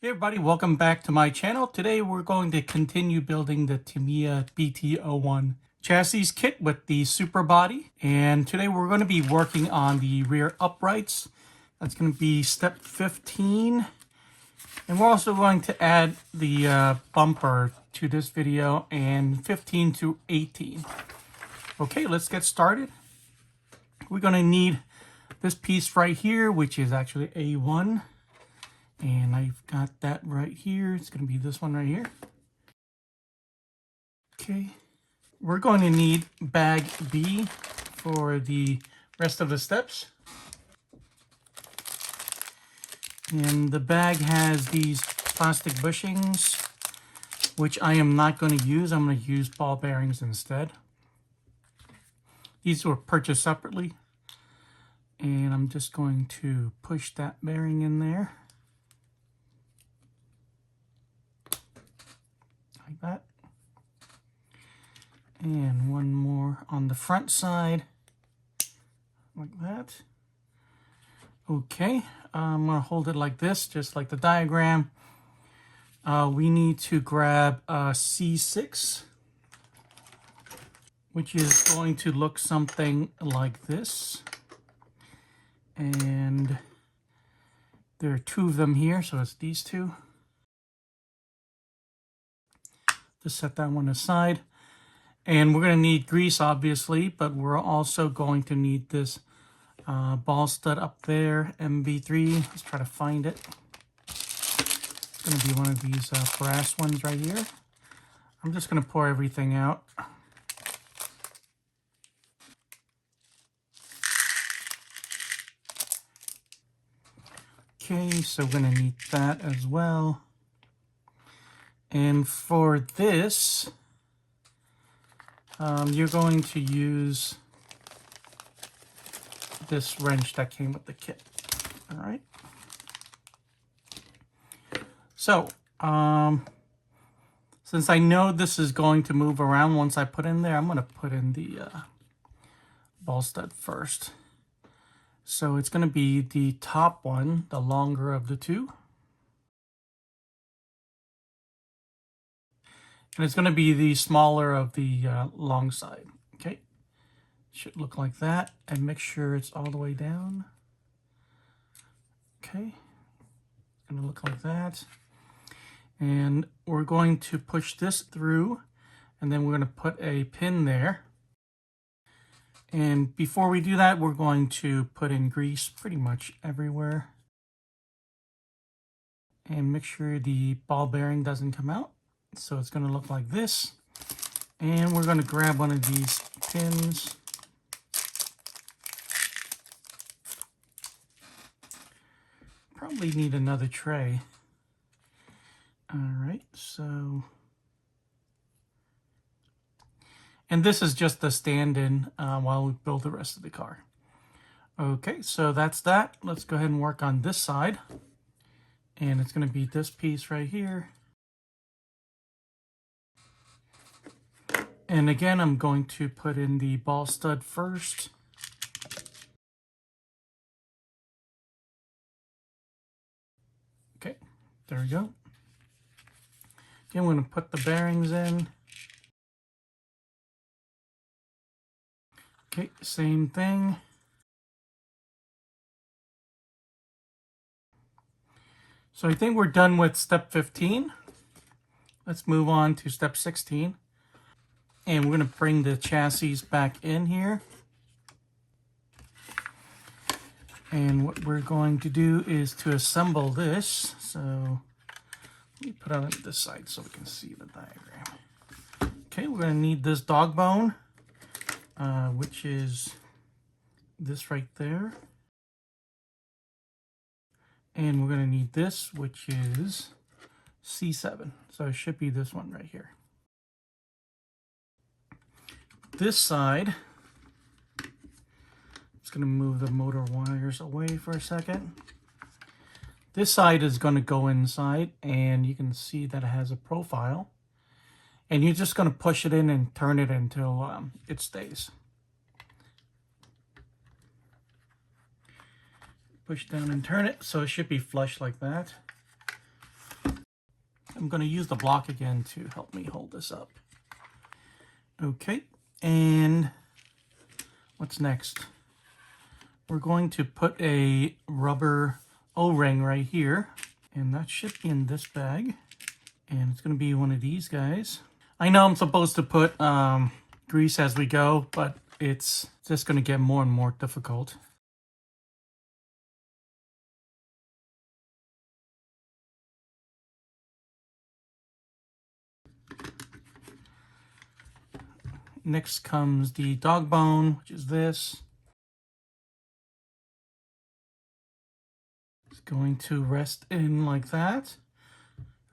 Hey everybody, welcome back to my channel. Today we're going to continue building the Tamiya BT-01 chassis kit with the Supra body. And today we're going to be working on the rear uprights. That's going to be step 15. And we're also going to add the bumper to this video and 15 to 18. Okay, let's get started. We're going to need this piece right here, which is actually A1. And I've got that right here. It's going to be this one right here. Okay. We're going to need bag B for the rest of the steps. And the bag has these plastic bushings, which I am not going to use. I'm going to use ball bearings instead. These were purchased separately. And I'm just going to push that bearing in there. Like that. And one more on the front side, like that. Okay, I'm going to hold it like this, just like the diagram. We need to grab a C6, which is going to look something like this. And there are two of them here, so it's these two. Just set that one aside. And we're going to need grease, obviously, but we're also going to need this ball stud up there, MB3. Let's try to find it. It's going to be one of these brass ones right here. I'm just going to pour everything out. Okay, so we're going to need that as well. And for this, you're going to use this wrench that came with the kit. All right. So, since I know this is going to move around once I put in there, I'm going to put in the ball stud first. So it's going to be the top one, the longer of the two. And it's going to be the smaller of the long side. Okay. Should look like that. And make sure it's all the way down. Okay. It's going to look like that. And we're going to push this through. And then we're going to put a pin there. And before we do that, we're going to put in grease pretty much everywhere. And make sure the ball bearing doesn't come out. So it's going to look like this. And we're going to grab one of these pins. Probably need another tray. All right, so. And this is just the stand-in while we build the rest of the car. Okay, so that's that. Let's go ahead and work on this side. And it's going to be this piece right here. And again, I'm going to put in the ball stud first. Okay, there we go. Again, I'm going to put the bearings in. Okay, same thing. So I think we're done with step 15. Let's move on to step 16. And we're going to bring the chassis back in here. And what we're going to do is to assemble this. So let me put it on this side so we can see the diagram. Okay, we're going to need this dog bone, which is this right there. And we're going to need this, which is C7. So it should be this one right here. This side, it's going to move the motor wires away for a second. This side is going to go inside, and you can see that it has a profile. And you're just going to push it in and turn it until it stays. Push down and turn it, so it should be flush like that. I'm going to use the block again to help me hold this up. Okay, and what's next? We're going to put a rubber O-ring right here, and that should be in this bag. And it's going to be one of these guys. I know I'm supposed to put grease as we go, but it's just going to get more and more difficult. Next comes the dog bone, which is this. It's going to rest in like that.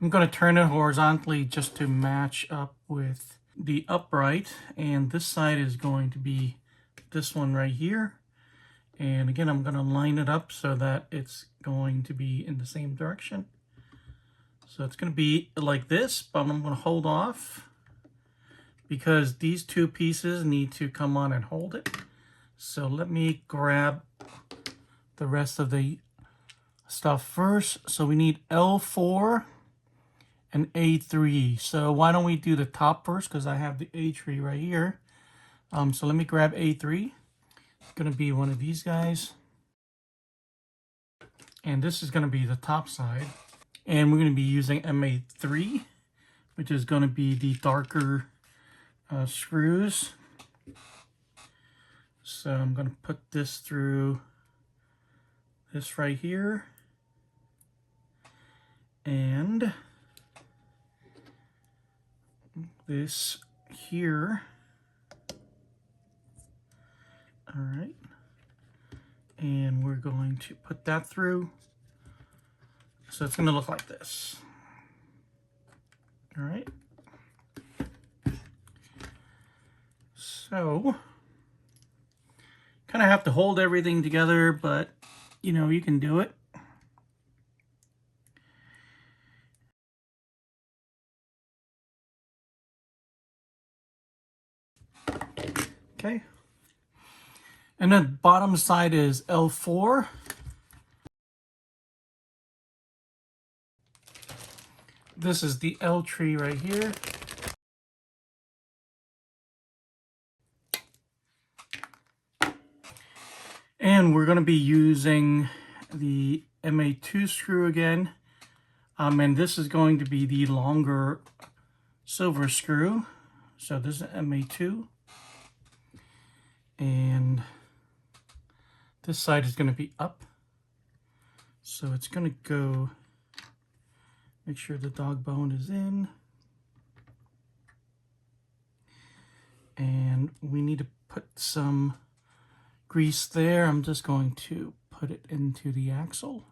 I'm going to turn it horizontally just to match up with the upright. And this side is going to be this one right here. And again, I'm going to line it up so that it's going to be in the same direction. So it's going to be like this, but I'm going to hold off because these two pieces need to come on and hold it. So let me grab the rest of the stuff first. So we need L4 and A3. So why don't we do the top first, because I have the A3 right here. So let me grab A3. It's going to be one of these guys. And this is going to be the top side. And we're going to be using MA3, which is going to be the darker screws. So I'm going to put this through this right here. And this here. All right. And we're going to put that through. So it's going to look like this. All right. So, kind of have to hold everything together, but, you know, you can do it. Okay. And then bottom side is L4. This is the L tree right here. And we're going to be using the MA2 screw again. And this is going to be the longer silver screw. So this is MA2. And this side is going to be up. So it's going to go, make sure the dog bone is in. And we need to put some grease there. I'm just going to put it into the axle.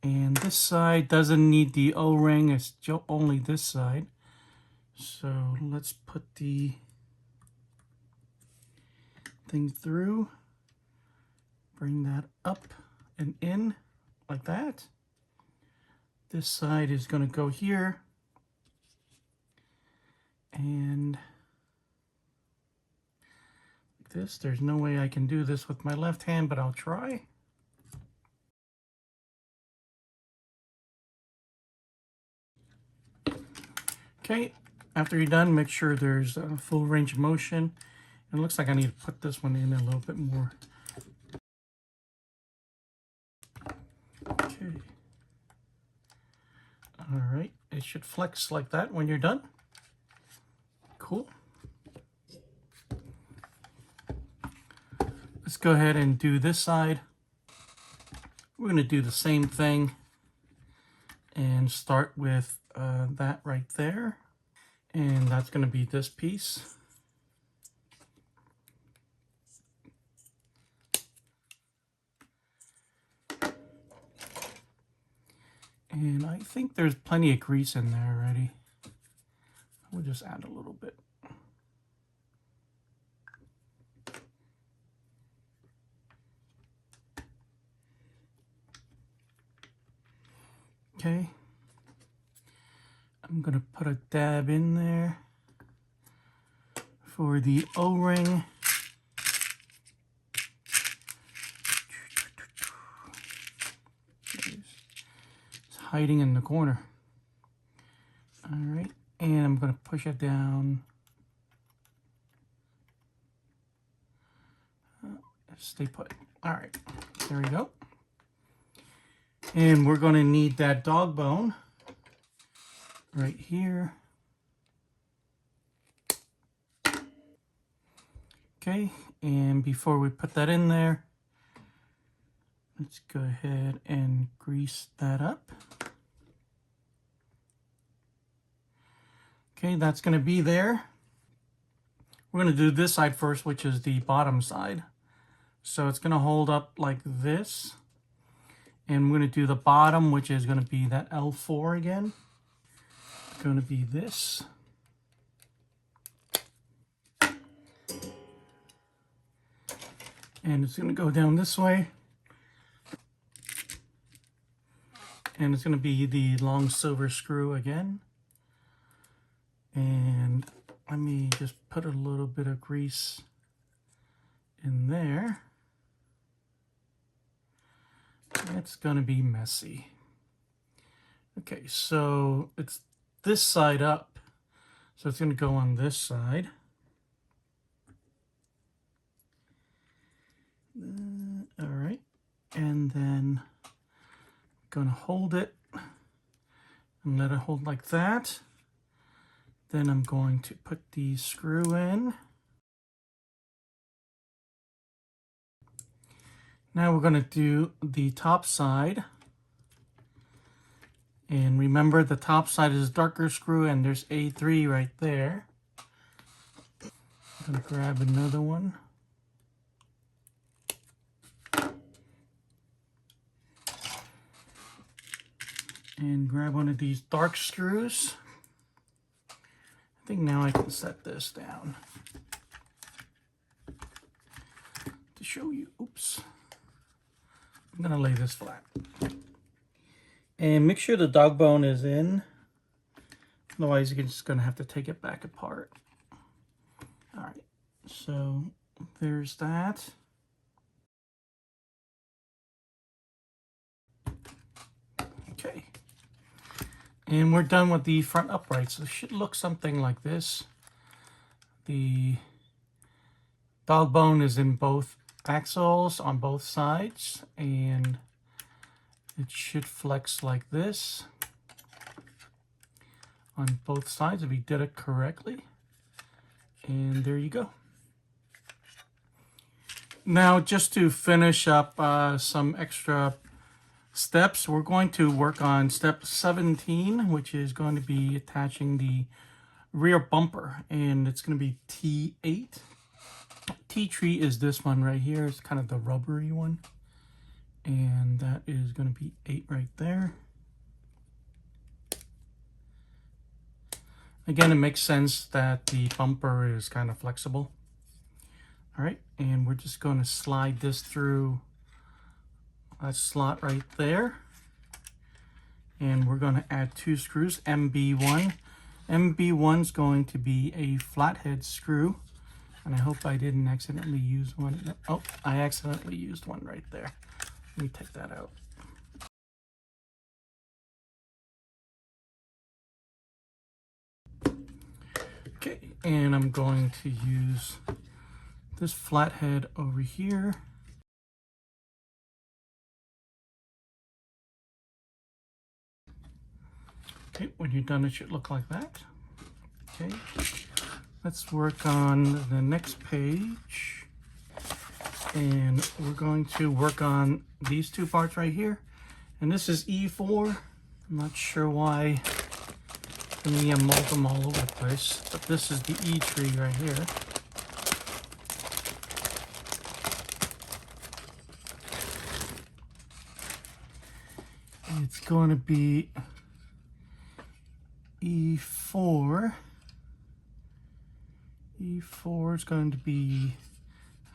And this side doesn't need the O-ring, it's only this side. So let's put the thing through, bring that up and in like that. This side is going to go here. And like this. There's no way I can do this with my left hand, but I'll try. Okay, after you're done, make sure there's a full range of motion. It looks like I need to put this one in a little bit more. Okay. All right, it should flex like that when you're done. Cool. Let's go ahead and do this side. We're going to do the same thing and start with that right there. And that's going to be this piece. And I think there's plenty of grease in there already. We'll just add a little bit. Okay. I'm gonna put a dab in there for the O-ring. hiding in the corner. All right, and I'm going to push it down. Stay put. All right, there we go. And we're going to need that dog bone right here. Okay, and before we put that in there, let's go ahead and grease that up. Okay, that's going to be there. We're going to do this side first, which is the bottom side. So it's going to hold up like this. And we're going to do the bottom, which is going to be that L4 again. It's going to be this. And it's going to go down this way. And it's going to be the long silver screw again. And let me just put a little bit of grease in there. It's going to be messy. Okay, so it's this side up. So it's going to go on this side. All right, and then I'm going to hold it and let it hold like that. Then I'm going to put the screw in. Now we're going to do the top side. And remember, the top side is darker screw and there's A3 right there. I'm going to grab another one. And grab one of these dark screws. I think now I can set this down to show you. Oops. I'm going to lay this flat. And make sure the dog bone is in. Otherwise, you're just going to have to take it back apart. All right. So there's that. Okay. And we're done with the front uprights. So it should look something like this. The dog bone is in both axles on both sides, and it should flex like this on both sides if you did it correctly. And there you go. Now, just to finish up some extra steps, we're going to work on step 17, which is going to be attaching the rear bumper, and it's going to be T8. T3 is this one right here. It's kind of the rubbery one. And that is going to be 8 right there. Again, it makes sense that the bumper is kind of flexible. All right, and we're just going to slide this through that slot right there. And we're going to add 2 screws, MB1. MB1 is going to be a flathead screw. And I hope I didn't accidentally use one. Oh, I accidentally used one right there. Let me take that out. Okay, and I'm going to use this flathead over here. Okay, when you're done, it should look like that. Okay, let's work on the next page. And we're going to work on these 2 parts right here. And this is E4. I'm not sure why Tamiya mold them all over the place, but this is the E tree right here. It's going to be E4. E4 is going to be,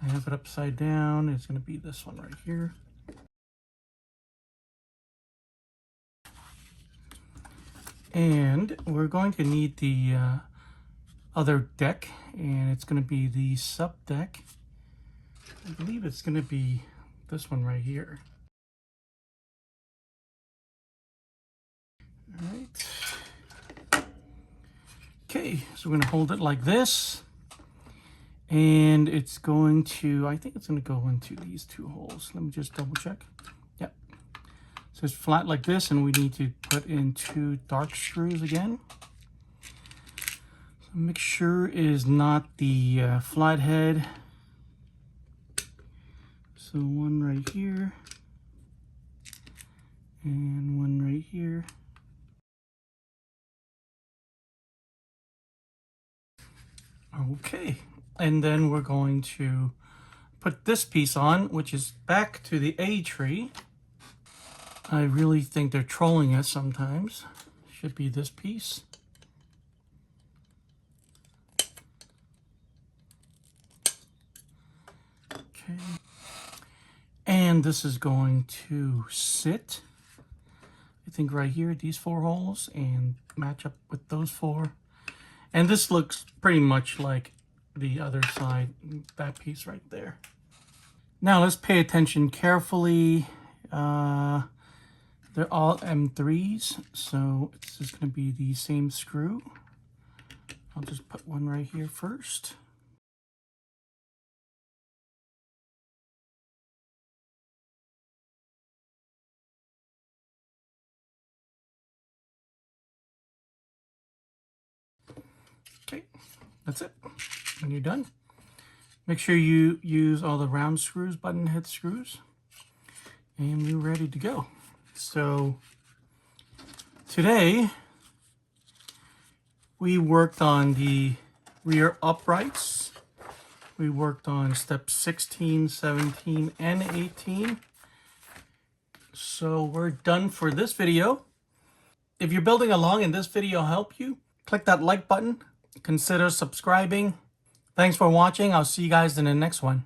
I have it upside down, it's going to be this one right here. And we're going to need the other deck, and it's going to be the sub deck. I believe it's going to be this one right here. right. Okay, so we're going to hold it like this. And it's going to, I think it's going to go into these two holes. Let me just double check. Yep. So it's flat like this, and we need to put in two dark screws again. So make sure it is not the flathead. So one right here. And one right here. Okay. And then we're going to put this piece on, which is back to the A tree. I really think they're trolling us sometimes. Should be this piece. Okay. And this is going to sit, I think right here, these four holes, and match up with those four. And this looks pretty much like the other side, that piece right there. Now let's pay attention carefully. They're all M3s, so it's just going to be the same screw. I'll just put one right here first. Okay, that's it. When you're done, make sure you use all the round screws, button head screws, and you're ready to go. So today we worked on the rear uprights. We worked on steps 16, 17, and 18. So we're done for this video. If you're building along and this video helped you, click that like button. Consider subscribing. Thanks for watching. I'll see you guys in the next one.